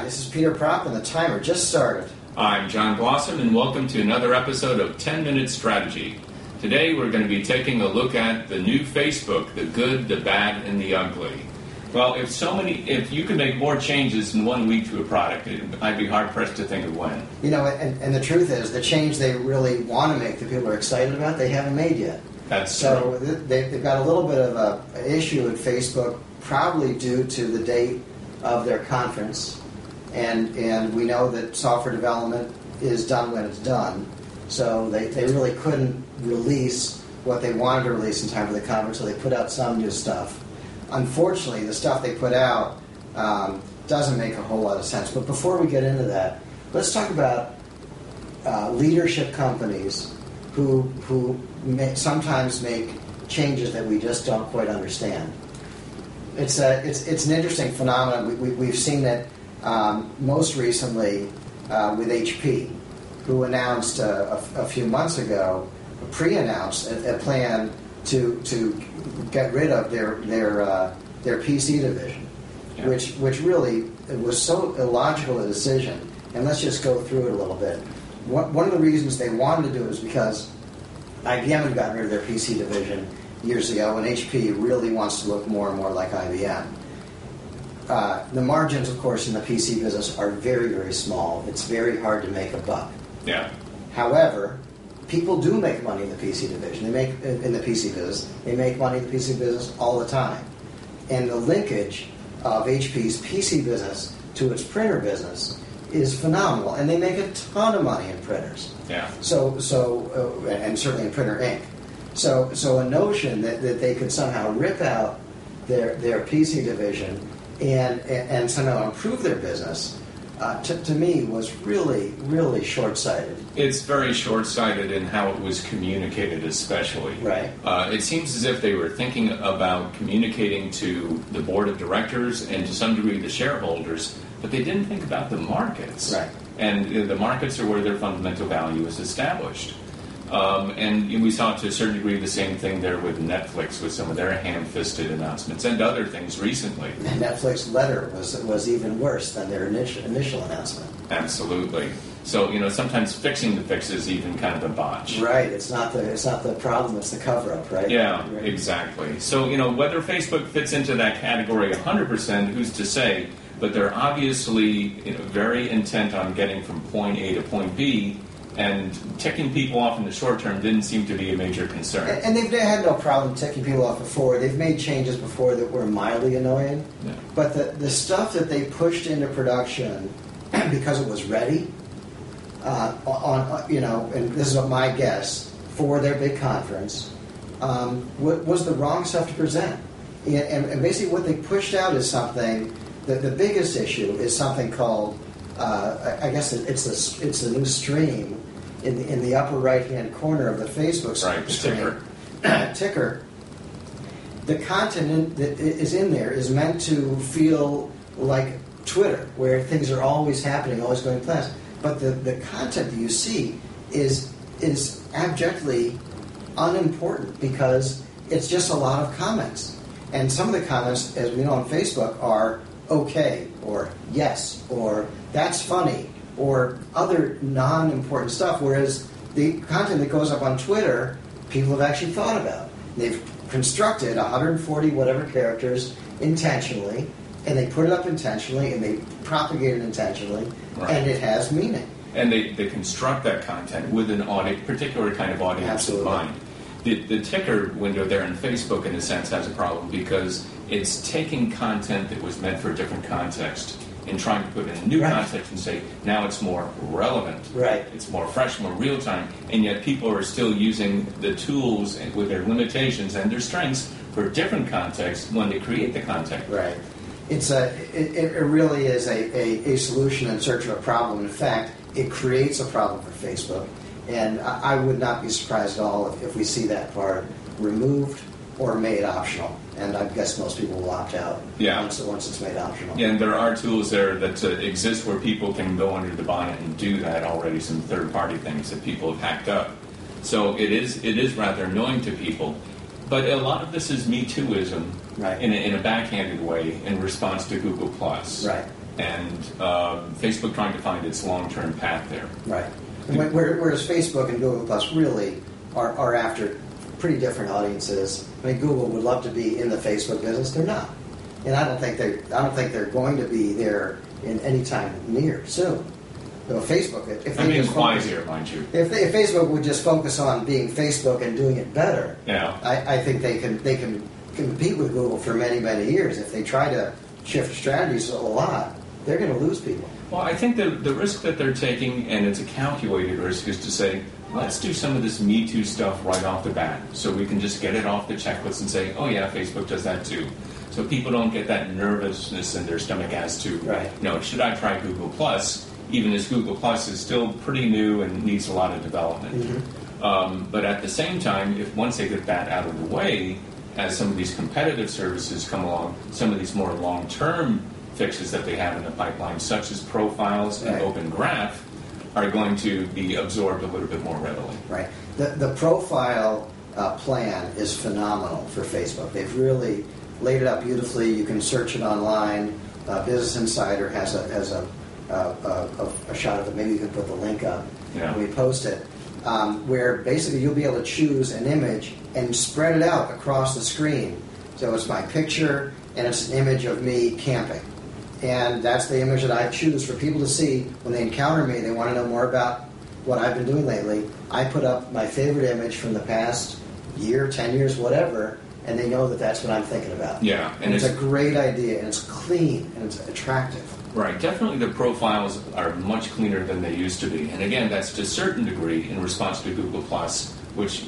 this is Peter Propp, and the timer just started. I'm John Blossom, and welcome to another episode of 10 Minute Strategy. Today we're going to be taking a look at the new Facebook, the good, the bad, and the ugly. Well, if you could make more changes in 1 week to a product, I'd be hard-pressed to think of when. You know, and the truth is, the change they really want to make, that people are excited about, they haven't made yet. That's true. So they've got a little bit of an issue at Facebook, probably due to the date of their conference. And we know that software development is done when it's done. So they really couldn't release what they wanted to release in time for the conference, so they put out some new stuff. Unfortunately, the stuff they put out doesn't make a whole lot of sense. But before we get into that, let's talk about leadership companies who sometimes make changes that we just don't quite understand. It's an interesting phenomenon. We've seen it most recently with HP, who announced a few months ago, pre-announced a plan to get rid of their PC division, yeah. which really was so illogical a decision. And let's just go through it a little bit. One of the reasons they wanted to do it is because IBM had gotten rid of their PC division years ago, and HP really wants to look more and more like IBM. The margins, of course, in the PC business are very, very small. It's very hard to make a buck. Yeah. However, people do make money in the PC division. They make in the PC business. They make money in the PC business all the time. And the linkage of HP's PC business to its printer business is phenomenal. And they make a ton of money in printers. Yeah. And certainly in printer ink. So a notion that they could somehow rip out their PC division and somehow improve their business, to me, was really, really short-sighted. It's very short-sighted in how it was communicated, especially. Right. It seems as if they were thinking about communicating to the board of directors and to some degree the shareholders, but they didn't think about the markets. Right. And the markets are where their fundamental value is established. And we saw to a certain degree the same thing there with Netflix, with some of their ham-fisted announcements and other things recently. And Netflix letter was even worse than their initial announcement. Absolutely. So sometimes fixing the fix is even kind of a botch. Right. It's not the problem. It's the cover-up. Right. Yeah. Right. Exactly. So whether Facebook fits into that category 100%, who's to say? But they're obviously very intent on getting from point A to point B. And ticking people off in the short term didn't seem to be a major concern. And they've had no problem ticking people off before. They've made changes before that were mildly annoying. Yeah. But the stuff that they pushed into production because it was ready, and this is my guess, for their big conference, was the wrong stuff to present. And basically what they pushed out is something, the biggest issue is something called, I guess it's the new stream in the upper right-hand corner of the Facebook screen. Ticker. The content that is in there is meant to feel like Twitter, where things are always happening, always going fast. But the content that you see is abjectly unimportant because it's just a lot of comments. And some of the comments, as we know on Facebook, are okay, or yes, or that's funny, or other non-important stuff, whereas the content that goes up on Twitter, people have actually thought about. They've constructed 140 whatever characters intentionally, and they put it up intentionally, and they propagate it intentionally, right. And it has meaning. And they construct that content with an particular kind of audience Absolutely. in mind. The ticker window there in Facebook, in a sense, has a problem because it's taking content that was meant for a different context and trying to put it in a new right. context and say, now it's more relevant. Right. It's more fresh, more real-time, and yet people are still using the tools with their limitations and their strengths for a different context when they create the content. Right. It really is a solution in search of a problem. In fact, it creates a problem for Facebook. And I would not be surprised at all if we see that part removed or made optional. And I guess most people will opt out once it's made optional. Yeah, and there are tools there that exist where people can go under the bonnet and do that already, some third-party things that people have hacked up. So it is rather annoying to people. But a lot of this is Me Tooism right. in a backhanded way in response to Google+. Right. and Facebook trying to find its long-term path there. Right. Whereas Facebook and Google Plus really are after pretty different audiences. I mean, Google would love to be in the Facebook business. They're not, and I don't think they're going to be there in any time near soon. So Facebook, if I'm they being just quiet focus, here, mind you. if Facebook would just focus on being Facebook and doing it better, Yeah. I think they can compete with Google for many, many years. If they try to shift strategies a lot, they're going to lose people. Well, I think the risk that they're taking, and it's a calculated risk, is to say, let's do some of this Me Too stuff right off the bat, so we can just get it off the checklist and say, oh yeah, Facebook does that too. So people don't get that nervousness in their stomach as to, Right. Should I try Google Plus, even as Google Plus is still pretty new and needs a lot of development. Mm-hmm. But at the same time, if once they get that out of the way, as some of these competitive services come along, some of these more long-term fixes that they have in the pipeline, such as profiles and Right. Open Graph, are going to be absorbed a little bit more readily. Right. The profile plan is phenomenal for Facebook. They've really laid it out beautifully. You can search it online. Business Insider has a shot of it. Maybe you can put the link up when we post it. Where basically you'll be able to choose an image and spread it out across the screen. So it's my picture and it's an image of me camping. And that's the image that I choose for people to see when they encounter me. They want to know more about what I've been doing lately. I put up my favorite image from the past year, 10 years, whatever, and they know that that's what I'm thinking about. Yeah. And it's a great idea, and it's clean, and it's attractive. Right. Definitely the profiles are much cleaner than they used to be. And again, that's to a certain degree in response to Google Plus, which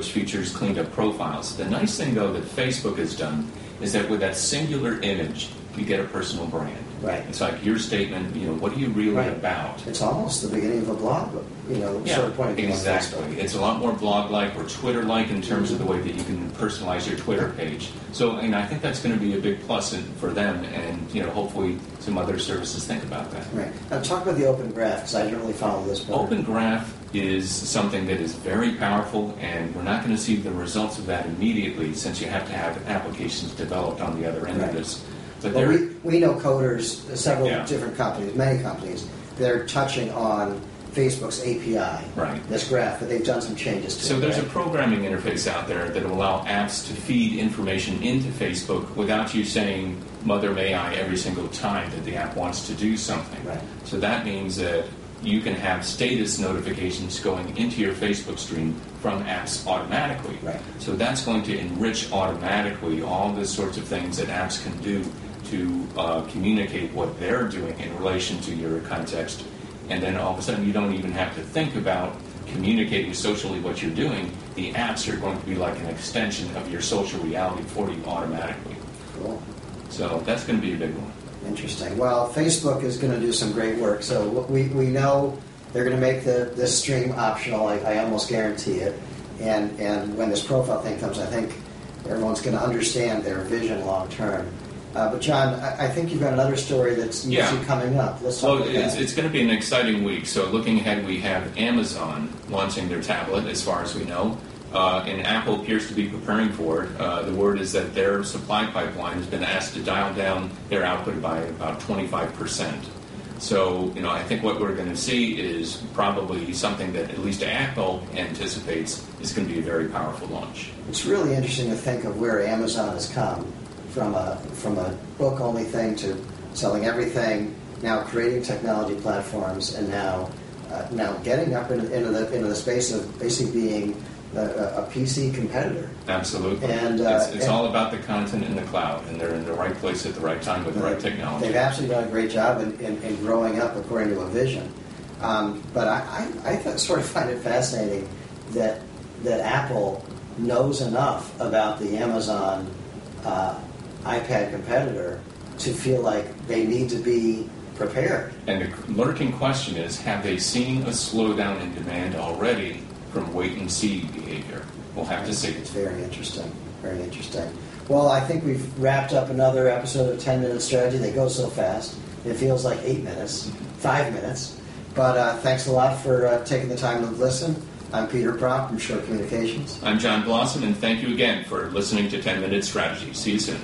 features cleaned up profiles. The nice thing, though, that Facebook has done is that with that singular image, you get a personal brand. Right. It's like your statement, what are you really Right. about? It's almost the beginning of a blog, sort of point of view on exactly. Facebook. It's a lot more blog-like or Twitter-like in terms of the way that you can personalize your Twitter page. So, I think that's going to be a big plus for them, and hopefully some other services think about that. Right. Now talk about the Open Graph, because I didn't really follow this part. Open Graph is something that is very powerful, and we're not going to see the results of that immediately, since you have to have applications developed on the other end Right. of this. But Well, we know coders, several Yeah. different companies, many companies, they're touching on Facebook's API, Right. this graph, but they've done some changes to it. So there's a right? programming interface out there that will allow apps to feed information into Facebook without you saying, Mother may I, every single time that the app wants to do something. Right. So that means that you can have status notifications going into your Facebook stream from apps automatically. Right. So that's going to enrich automatically all the sorts of things that apps can do to communicate what they're doing in relation to your context. And then all of a sudden you don't even have to think about communicating socially what you're doing. The apps are going to be like an extension of your social reality for you automatically. Cool. So that's going to be a big one. Interesting. Well, Facebook is going to do some great work. So we know they're going to make this stream optional. I almost guarantee it. And when this profile thing comes, I think everyone's going to understand their vision long term. But John, I think you've got another story that's usually coming up. Let's talk about that. It's going to be an exciting week. So looking ahead, we have Amazon launching their tablet, as far as we know. And Apple appears to be preparing for it. The word is that their supply pipeline has been asked to dial down their output by about 25%. So, I think what we're going to see is probably something that at least Apple anticipates is going to be a very powerful launch. It's really interesting to think of where Amazon has come from a book-only thing to selling everything, now creating technology platforms, and now getting up into the space of basically being a PC competitor. Absolutely. And it's all about the content in the cloud, and they're in the right place at the right time with the right technology. They've absolutely done a great job in growing up according to a vision. But I sort of find it fascinating that Apple knows enough about the Amazon iPad competitor to feel like they need to be prepared. And the lurking question is, have they seen a slowdown in demand already from wait-and-see behavior? We'll have to see. It's very interesting. Very interesting. Well, I think we've wrapped up another episode of 10 Minute Strategy. They go so fast. It feels like 8 minutes, 5 minutes. But thanks a lot for taking the time to listen. I'm Peter Prop from Shore Communications. I'm John Blossom, and thank you again for listening to 10 Minute Strategy. See you soon.